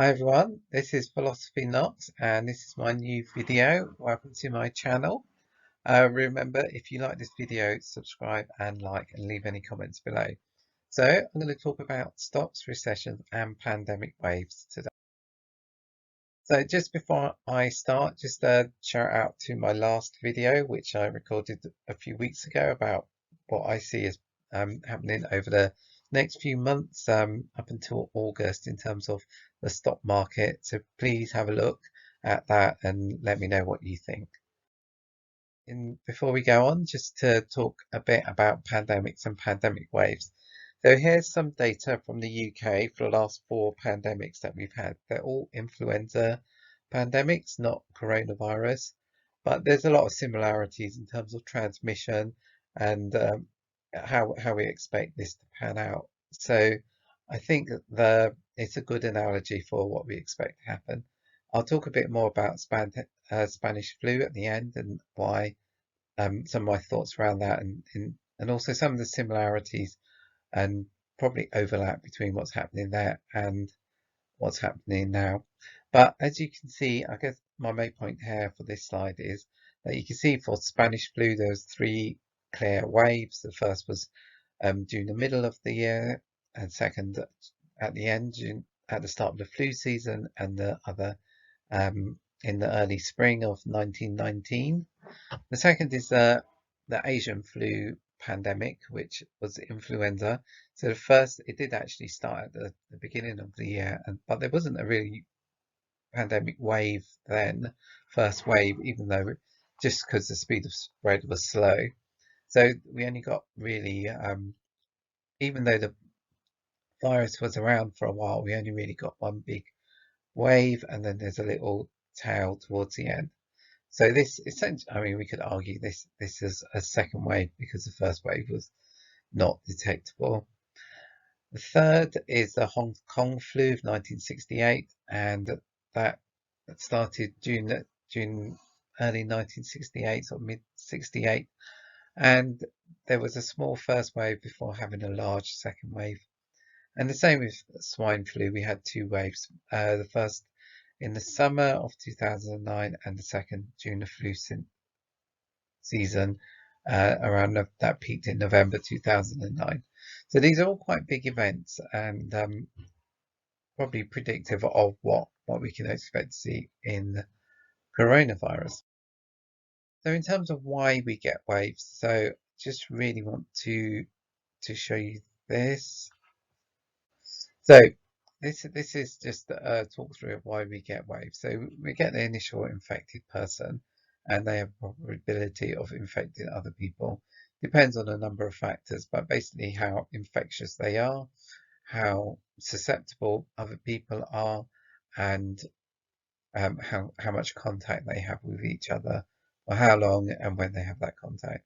Hi everyone, this is Philosophy Knox and this is my new video. Welcome to my channel. Remember, if you like this video, subscribe and like and leave any comments below. So I'm going to talk about stocks, recessions and pandemic waves today. So just before I start, just a shout out to my last video, which I recorded a few weeks ago about what I see as happening over the next few months up until August in terms of the stock market. So please have a look at that and let me know what you think. Before we go on, just to talk a bit about pandemics and pandemic waves. So here's some data from the UK for the last 4 pandemics that we've had. They're all influenza pandemics, not coronavirus, but there's a lot of similarities in terms of transmission and how we expect this to pan out. So I think it's a good analogy for what we expect to happen. I'll talk a bit more about Spanish flu at the end and why some of my thoughts around that and also some of the similarities and probably overlap between what's happening there and what's happening now. But as you can see, I guess my main point here for this slide is that you can see for Spanish flu, there was 3 clear waves. The first was during the middle of the year, and second at the end, at the start of the flu season, and the other in the early spring of 1919. The second is the Asian flu pandemic, which was influenza. So the first, it did actually start at the beginning of the year, but there wasn't a really pandemic wave then, first wave, even though just because the speed of spread was slow. So we only got really, even though the virus was around for a while, we only really got one big wave, and then there's a little tail towards the end. So this essentially, I mean, we could argue this is a second wave because the first wave was not detectable. The third is the Hong Kong flu of 1968, and that started June early 1968 or mid 68, and there was a small first wave before having a large second wave. And the same with swine flu. We had 2 waves. The first in the summer of 2009 and the second during the flu season around that peaked in November 2009. So these are all quite big events and probably predictive of what we can expect to see in coronavirus. So in terms of why we get waves, so just really want to show you this. So this is just a talk through of why we get waves. So we get the initial infected person, and they have probability of infecting other people. Depends on a number of factors, but basically how infectious they are, how susceptible other people are, and how much contact they have with each other, or how long and when they have that contact.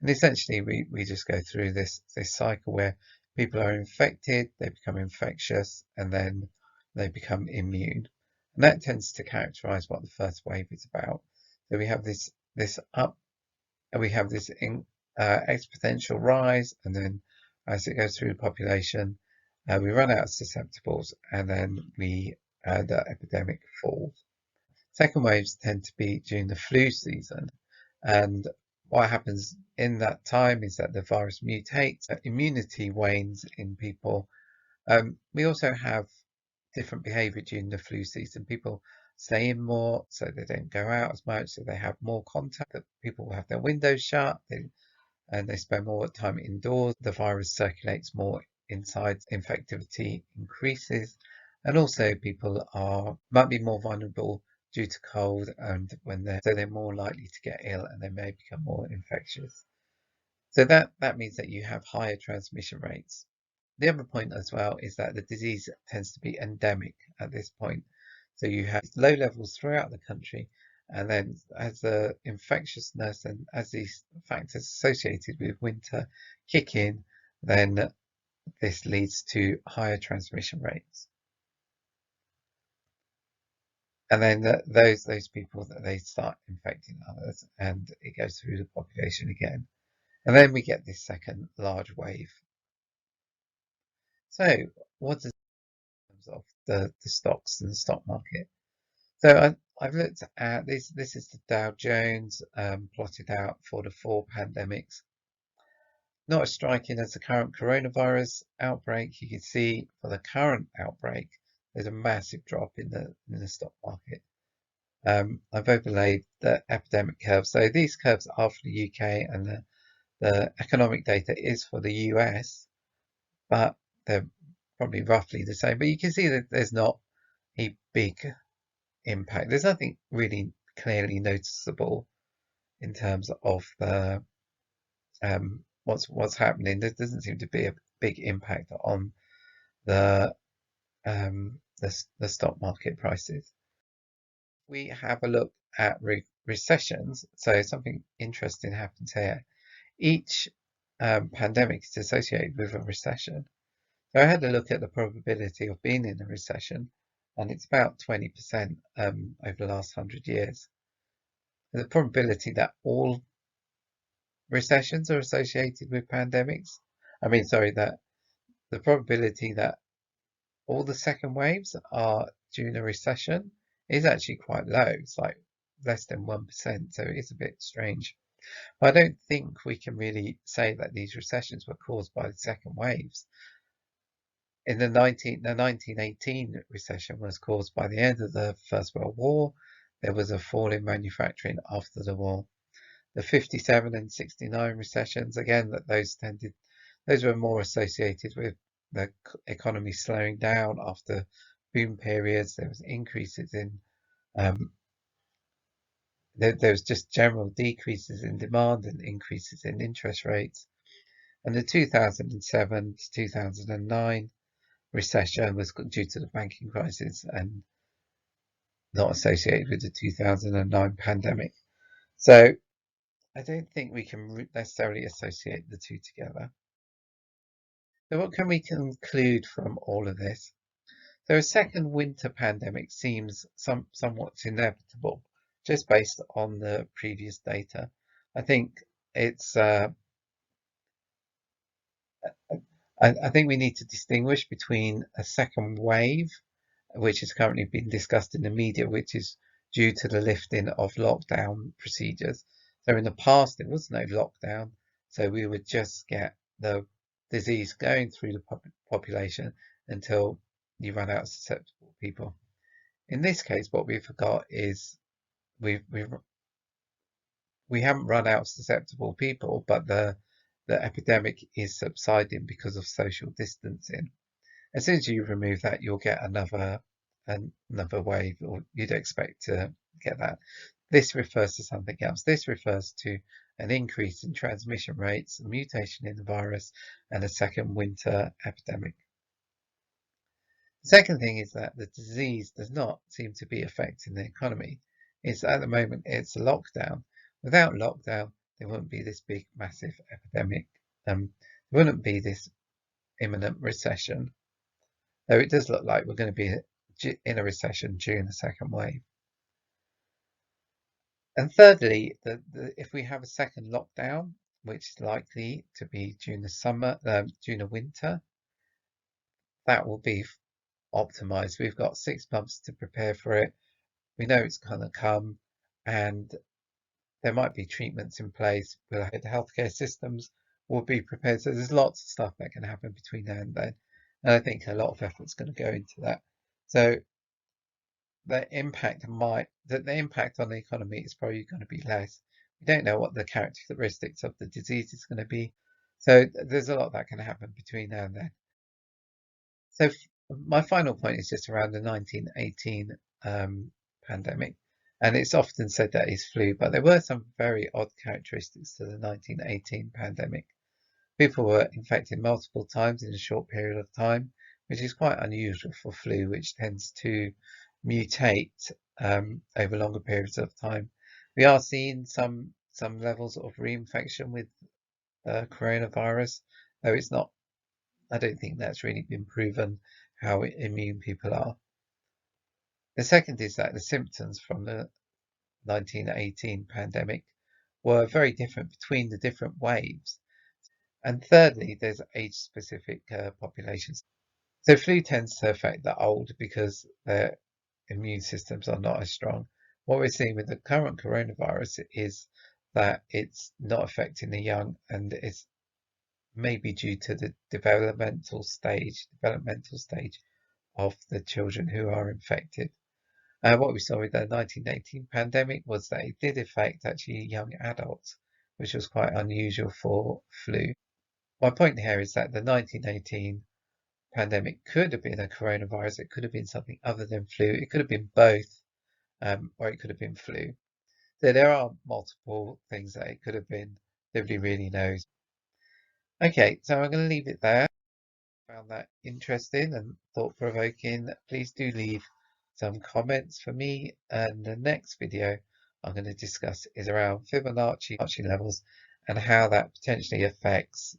And essentially, we just go through this cycle where people are infected, they become infectious, and then they become immune. And that tends to characterize what the first wave is about. So we have this up, and we have this exponential rise, and then as it goes through the population, we run out of susceptibles, and then the epidemic falls. Second waves tend to be during the flu season, and what happens in that time is that the virus mutates, immunity wanes in people. We also have different behavior during the flu season. People stay in more, so they don't go out as much, so they have more contact. That people will have their windows shut, and they spend more time indoors. The virus circulates more inside, infectivity increases, and also people might be more vulnerable due to cold, and so they're more likely to get ill and they may become more infectious. So that means that you have higher transmission rates. The other point as well is that the disease tends to be endemic at this point. So you have low levels throughout the country, and then as the infectiousness and as these factors associated with winter kick in, then this leads to higher transmission rates. And then those people that they start infecting others, and it goes through the population again. And then we get this second large wave. So what does it mean in terms of the stocks and the stock market. So I've looked at this. This is the Dow Jones plotted out for the 4 pandemics. Not as striking as the current coronavirus outbreak. You can see for the current outbreak, there's a massive drop in the stock market. I've overlaid the epidemic curve. So these curves are for the UK, and the economic data is for the US, but they're probably roughly the same. But you can see that there's not a big impact. There's nothing really clearly noticeable in terms of the what's happening. There doesn't seem to be a big impact on the the stock market prices. We have a look at recessions. So something interesting happens here. Each pandemic is associated with a recession. So I had a look at the probability of being in a recession, and it's about 20% over the last 100 years. The probability that all recessions are associated with pandemics, that the probability that all the second waves are during a recession is actually quite low. It's like less than 1%, so it's a bit strange. But I don't think we can really say that these recessions were caused by the second waves. In the 1918 recession was caused by the end of the First World War. There was a fall in manufacturing after the war. The 57 and 69 recessions, again, those were more associated with the economy slowing down after boom periods. There was increases in there was just general decreases in demand and increases in interest rates. And the 2007 to 2009 recession was due to the banking crisis and not associated with the 2009 pandemic. So I don't think we can necessarily associate the two together. So what can we conclude from all of this? So a second winter pandemic seems somewhat inevitable, just based on the previous data. I think it's I think we need to distinguish between a second wave, which is currently being discussed in the media, which is due to the lifting of lockdown procedures. So in the past, there was no lockdown, so we would just get the disease going through the population until you run out of susceptible people. In this case, what we've got is we haven't run out of susceptible people, but the epidemic is subsiding because of social distancing. As soon as you remove that, you'll get another wave, or you'd expect to get that. This refers to something else. This refers to an increase in transmission rates, a mutation in the virus, and a second winter epidemic. The second thing is that the disease does not seem to be affecting the economy. It's at the moment it's a lockdown. Without lockdown, there wouldn't be this big, massive epidemic. There wouldn't be this imminent recession. Though it does look like we're going to be in a recession during the second wave. And thirdly, if we have a second lockdown, which is likely to be during the summer, during the winter, that will be optimized. We've got 6 months to prepare for it. We know it's going to come, and there might be treatments in place. The healthcare systems will be prepared. So there's lots of stuff that can happen between now and then. And I think a lot of effort's going to go into that. So the impact on the economy is probably going to be less. We don't know what the characteristics of the disease is going to be. So there's a lot that can happen between now and then. So my final point is just around the 1918 pandemic. And it's often said that it's flu, but there were some very odd characteristics to the 1918 pandemic. People were infected multiple times in a short period of time, which is quite unusual for flu, which tends to mutate over longer periods of time. We are seeing some levels of reinfection with coronavirus, though it's not. I don't think that's really been proven how immune people are. The second is that the symptoms from the 1918 pandemic were very different between the different waves. And thirdly, there's age-specific populations. So flu tends to affect the old because their immune systems are not as strong. What we're seeing with the current coronavirus is that it's not affecting the young, and it's maybe due to the developmental stage of the children who are infected. What we saw with the 1918 pandemic was that it did affect actually young adults, which was quite unusual for flu. My point here is that the 1918 pandemic could have been a coronavirus. It could have been something other than flu. It could have been both, or it could have been flu. So there are multiple things that it could have been. Nobody really knows. Okay, so I'm going to leave it there. Found that interesting and thought-provoking. Please do leave some comments for me. And the next video I'm going to discuss is around Fibonacci levels and how that potentially affects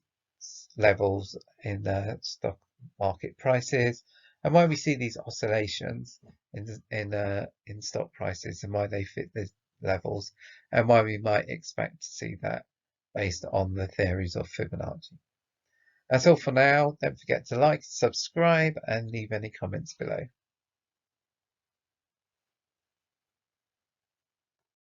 levels in the stock market prices, and why we see these oscillations in stock prices, and why they fit the levels, and why we might expect to see that based on the theories of Fibonacci. That's all for now. Don't forget to like, subscribe, and leave any comments below.